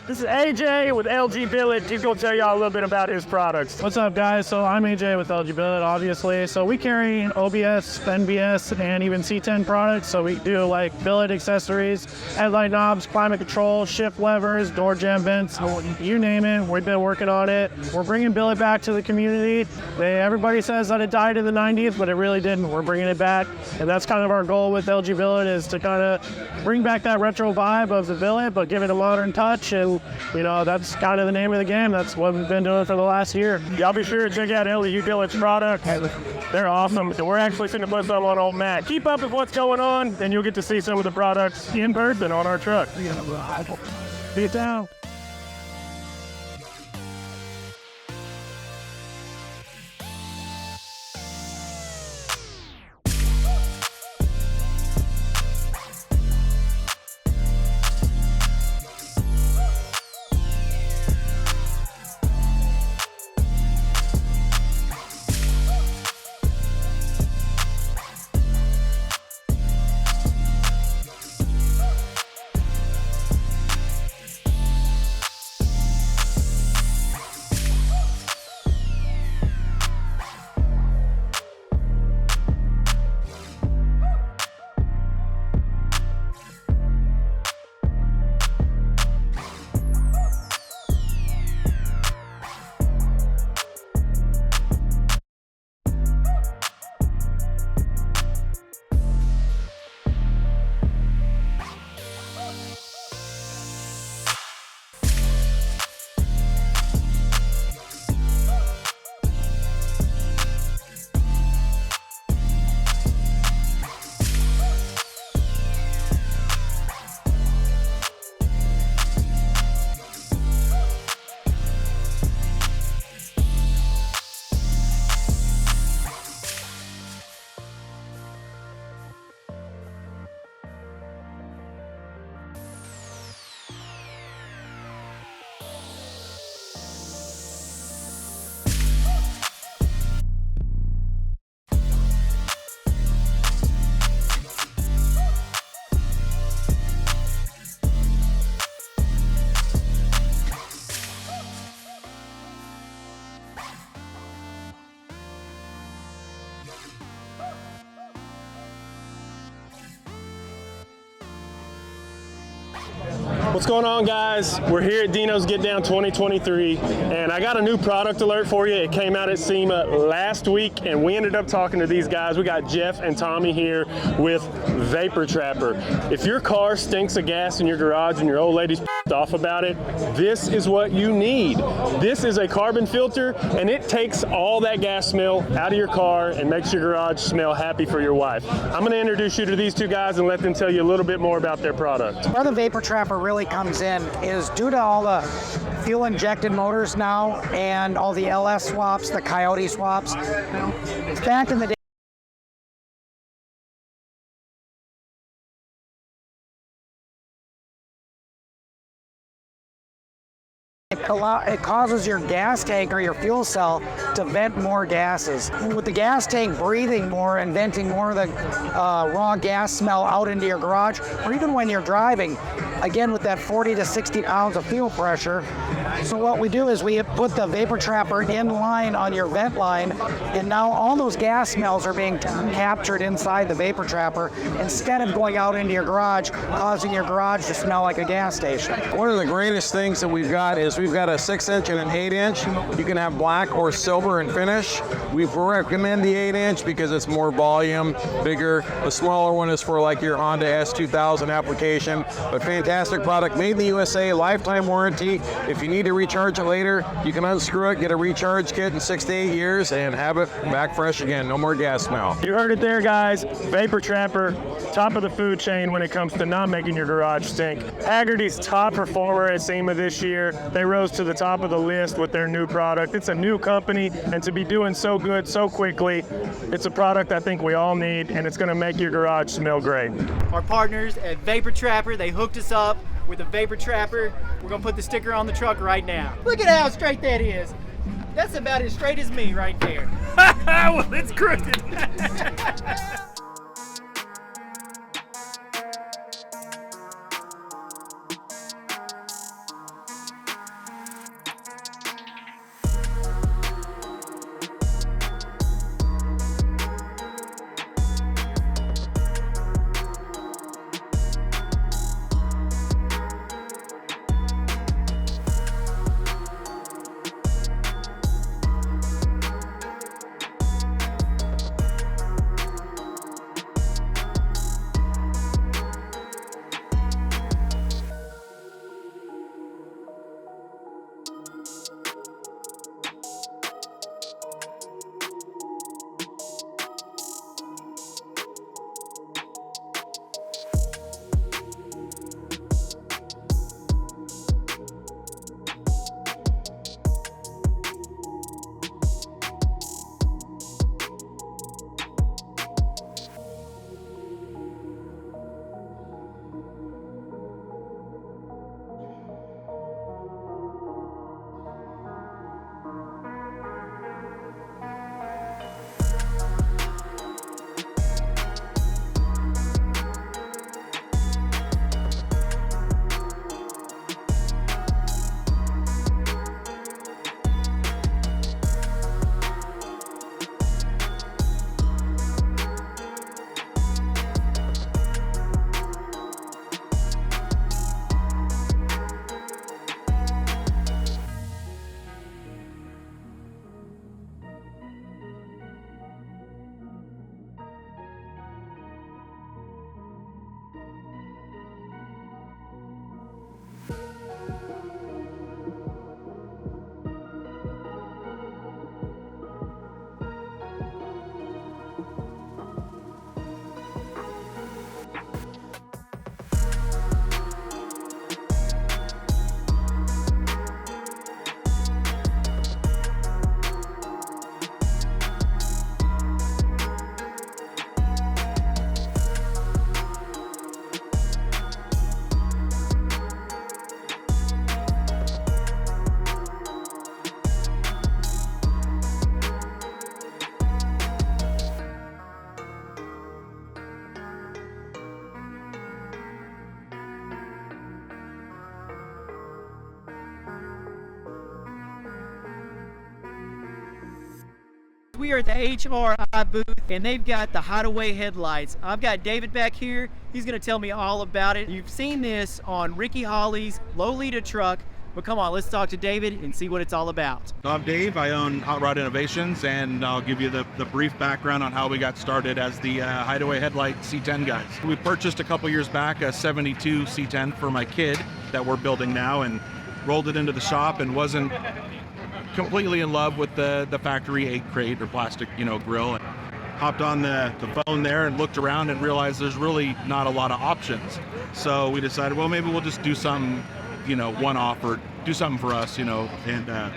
This is AJ with LG Billet. He's going to tell y'all a little bit about his products. What's up, guys? So I'm AJ with LG Billet, obviously. So we carry OBS, NBS, and even C10 products. So we do like billet accessories, headlight knobs, climate control, shift levers, door jamb vents, you name it. We've been working on it. We're bringing billet back to the community. Everybody says that it died in the 90s, but it really didn't. We're bringing it back. And that's kind of our goal with LG Billet, is to kind of bring back that retro vibe of the billet, but give it a modern touch. And you know, that's kind of the name of the game. That's what we've been doing for the last year. Y'all be sure to check out LG Billet's products. They're awesome. We're actually going to put some on old Matt. Keep up with what's going on, and you'll get to see some of the products in person on our truck. See it down. What's going on, guys? We're here at Dino's Get Down 2023, and I got a new product alert for you. It came out at SEMA last week, and we ended up talking to these guys. We got Jeff and Tommy here with Vapor Trapper. If your car stinks of gas in your garage and your old lady's off about it, this is what you need. This is a carbon filter, and it takes all that gas smell out of your car and makes your garage smell happy for your wife. I'm going to introduce you to these two guys and let them tell you a little bit more about their product. Where the Vapor Trapper really comes in is due to all the fuel injected motors now and all the LS swaps, the Coyote swaps. Back in the day, it causes your gas tank or your fuel cell to vent more gases. With the gas tank breathing more and venting more of the raw gas smell out into your garage, or even when you're driving, again with that 40 to 60 pounds of fuel pressure. So what we do is we put the Vapor Trapper in line on your vent line, and now all those gas smells are being captured inside the Vapor Trapper instead of going out into your garage, causing your garage to smell like a gas station. One of the greatest things that we've got is we've got a 6-inch and an 8-inch. You can have black or silver in finish. We recommend the 8-inch because it's more volume, bigger. The smaller one is for like your Honda S2000 application. But fantastic product, made in the USA, lifetime warranty. If you need to recharge it later, you can unscrew it, get a recharge kit in 6 to 8 years, and have it back fresh again. No more gas smell. You heard it there, guys. Vapor Trapper, top of the food chain when it comes to not making your garage stink. Hagerty's top performer at SEMA this year. They rose to the top of the list with their new product. It's a new company, and to be doing so good so quickly, it's a product I think we all need, and it's going to make your garage smell great. Our partners at Vapor Trapper, they hooked us up with a Vapor Trapper. We're going to put the sticker on the truck right now. Look at how straight that is. That's about as straight as me right there. Well, it's crooked. We are at the HRI booth, and they've got the hideaway headlights. I've got David back here. He's going to tell me all about it. You've seen this on Ricky Hawley's Lolita truck, but come on, let's talk to David and see what it's all about. I'm Dave. I own Hot Rod Innovations, and I'll give you the brief background on how we got started as the hideaway headlight C10 guys. We purchased a couple years back a 72 C10 for my kid that we're building now, and rolled it into the shop and wasn't completely in love with the factory egg crate or plastic, grill. And hopped on the phone there and looked around and realized there's really not a lot of options. So we decided, well, maybe we'll just do something, one-off or do something for us, and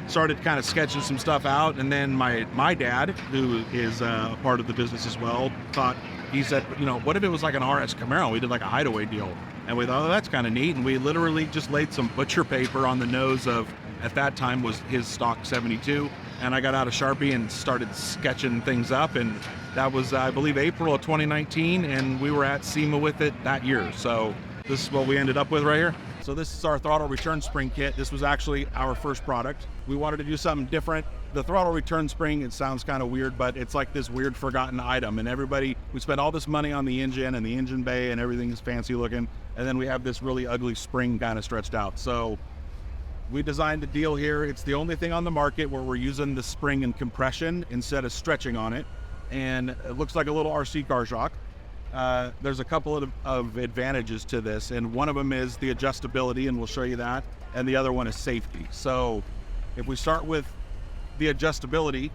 started kind of sketching some stuff out. And then my dad, who is a part of the business as well, he said, what if it was like an RS Camaro? We did like a hideaway deal. And we thought, oh, that's kind of neat. And we literally just laid some butcher paper on the nose of, at that time was his stock 72. And I got out a Sharpie and started sketching things up. And that was, I believe, April of 2019. And we were at SEMA with it that year. So this is what we ended up with right here. So this is our throttle return spring kit. This was actually our first product. We wanted to do something different. The throttle return spring, it sounds kind of weird, but it's like this weird forgotten item. And we spent all this money on the engine and the engine bay and everything is fancy looking. And then we have this really ugly spring kind of stretched out. So we designed a deal here. It's the only thing on the market where we're using the spring and compression instead of stretching on it. And it looks like a little RC car shock. There's a couple of advantages to this, and one of them is the adjustability, and we'll show you that, and the other one is safety. So if we start with the adjustability,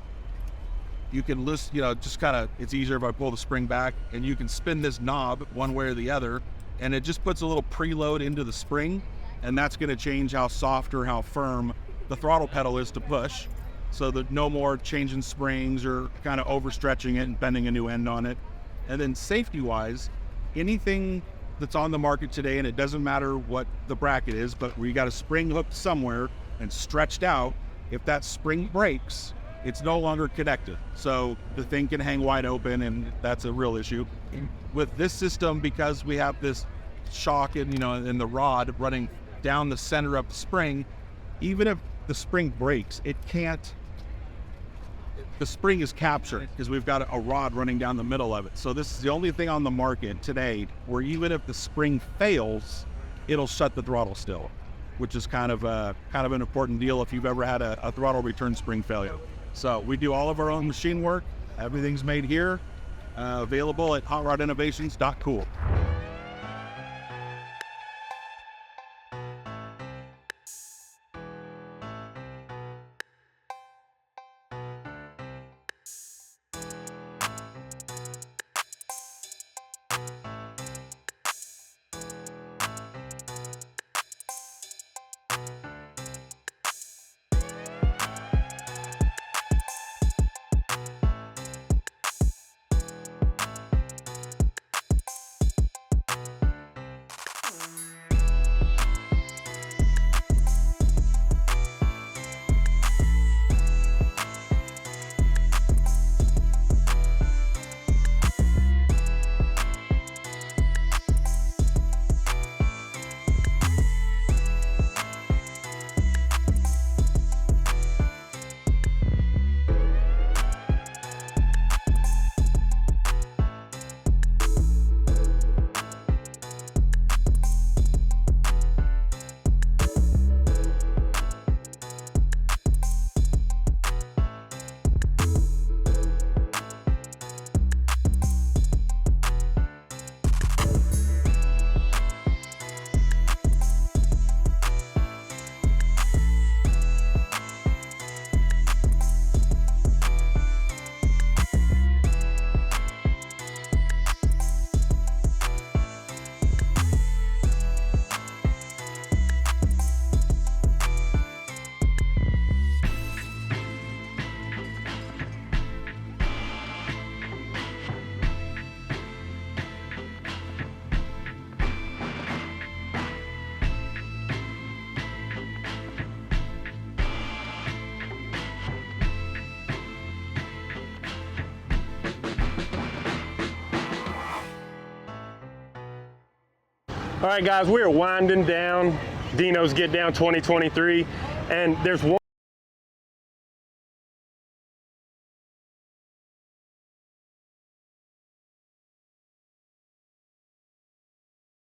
you can it's easier if I pull the spring back, and you can spin this knob one way or the other, and it just puts a little preload into the spring, and that's going to change how soft or how firm the throttle pedal is to push, so that no more changing springs or kind of overstretching it and bending a new end on it. And then safety-wise, anything that's on the market today, and it doesn't matter what the bracket is, but where you got a spring hooked somewhere and stretched out, if that spring breaks, it's no longer connected. So the thing can hang wide open, and that's a real issue. With this system, because we have this shock and the rod running down the center of the spring, even if the spring breaks, the spring is captured because we've got a rod running down the middle of it. So this is the only thing on the market today where even if the spring fails, it'll shut the throttle still, which is kind of an important deal if you've ever had a throttle return spring failure. So we do all of our own machine work. Everything's made here, available at hotrodinnovations.cool. All right, guys, we are winding down Dino's Get Down 2023, and there's one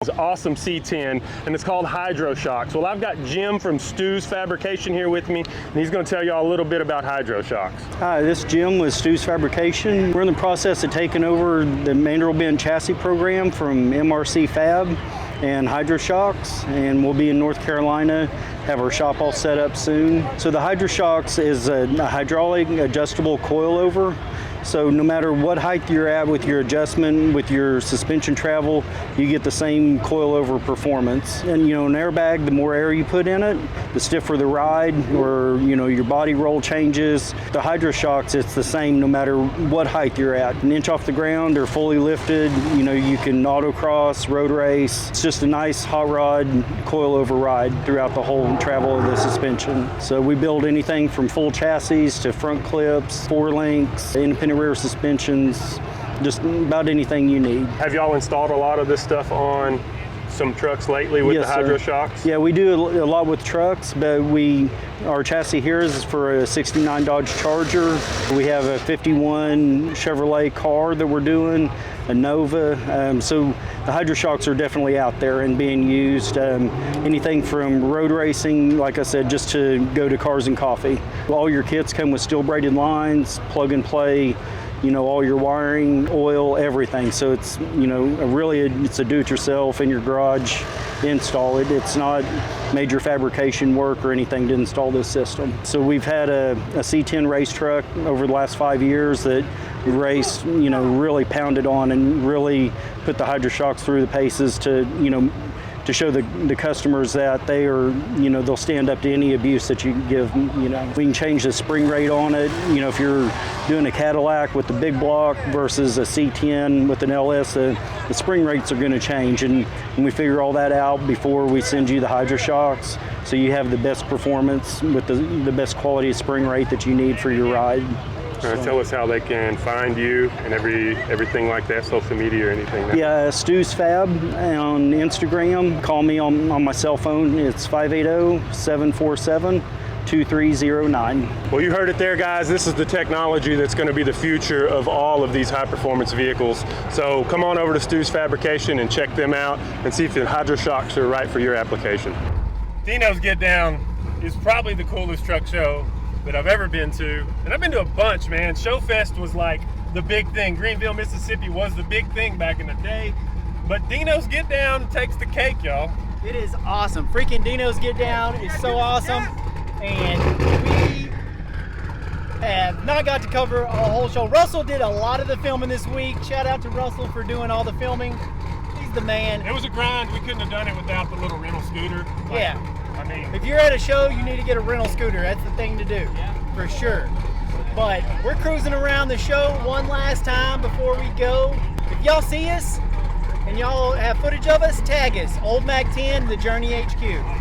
It's an awesome C10, and it's called Hydro Shocks. Well, I've got Jim from Stu's Fabrication here with me, and he's going to tell y'all a little bit about Hydro Shocks. Hi, this is Jim with Stu's Fabrication. We're in the process of taking over the mandrel bend chassis program from MRC Fab and Hydro Shocks, and we'll be in North Carolina, have our shop all set up soon. So the Hydro Shocks is a hydraulic adjustable coilover. So no matter what height you're at with your adjustment, with your suspension travel, you get the same coilover performance. And you know, an airbag, the more air you put in it, the stiffer the ride, or you know, your body roll changes. The Hydro Shocks, it's the same no matter what height you're at. An inch off the ground, they're fully lifted. You know, you can autocross, road race. It's just a nice hot rod coilover ride throughout the whole travel of the suspension. So we build anything from full chassis to front clips, 4 links, independent rear suspensions, just about anything you need. Have y'all installed a lot of this stuff on some trucks lately with Yes, the Hydro sir. Shocks? Yeah, we do a lot with trucks, but our chassis here is for a 69 Dodge Charger. We have a 51 Chevrolet car that we're doing, a Nova. So the Hydro Shocks are definitely out there and being used. Anything from road racing, like I said, just to go to Cars and Coffee. All your kits come with steel braided lines, plug and play, you know, all your wiring, oil, everything. So it's, you know, it's a do-it-yourself in your garage install. It's not major fabrication work or anything to install this system. So we've had a C10 race truck over the last 5 years that raced, you know, really pounded on and really put the Hydro Shocks through the paces to, you know, to show the customers that they are, you know, they'll stand up to any abuse that you give, you know. We can change the spring rate on it. You know, if you're doing a Cadillac with the big block versus a C10 with an LS, the spring rates are going to change, and we figure all that out before we send you the Hydro Shocks, so you have the best performance with the best quality of spring rate that you need for your ride. Tell us how they can find you and everything like that, social media or anything. Yeah, Stu's Fab on Instagram. Call me on my cell phone. It's 580-747-2309. Well, you heard it there, guys. This is the technology that's going to be the future of all of these high-performance vehicles. So come on over to Stu's Fabrication and check them out and see if the Hydro Shocks are right for your application. Dino's Get Down is probably the coolest truck show that I've ever been to. And I've been to a bunch, man. Showfest was like the big thing. Greenville, Mississippi was the big thing back in the day. But Dino's Get Down takes the cake, y'all. It is awesome. Freaking Dino's Get Down is so awesome. And we have not got to cover a whole show. Russell did a lot of the filming this week. Shout out to Russell for doing all the filming. He's the man. It was a grind. We couldn't have done it without the little rental scooter. Yeah. I mean, If you're at a show, you need to get a rental scooter. That's the thing to do, for sure. But we're cruising around the show one last time before we go. If y'all see us and y'all have footage of us, tag us. Old Mac 10, The Journey HQ.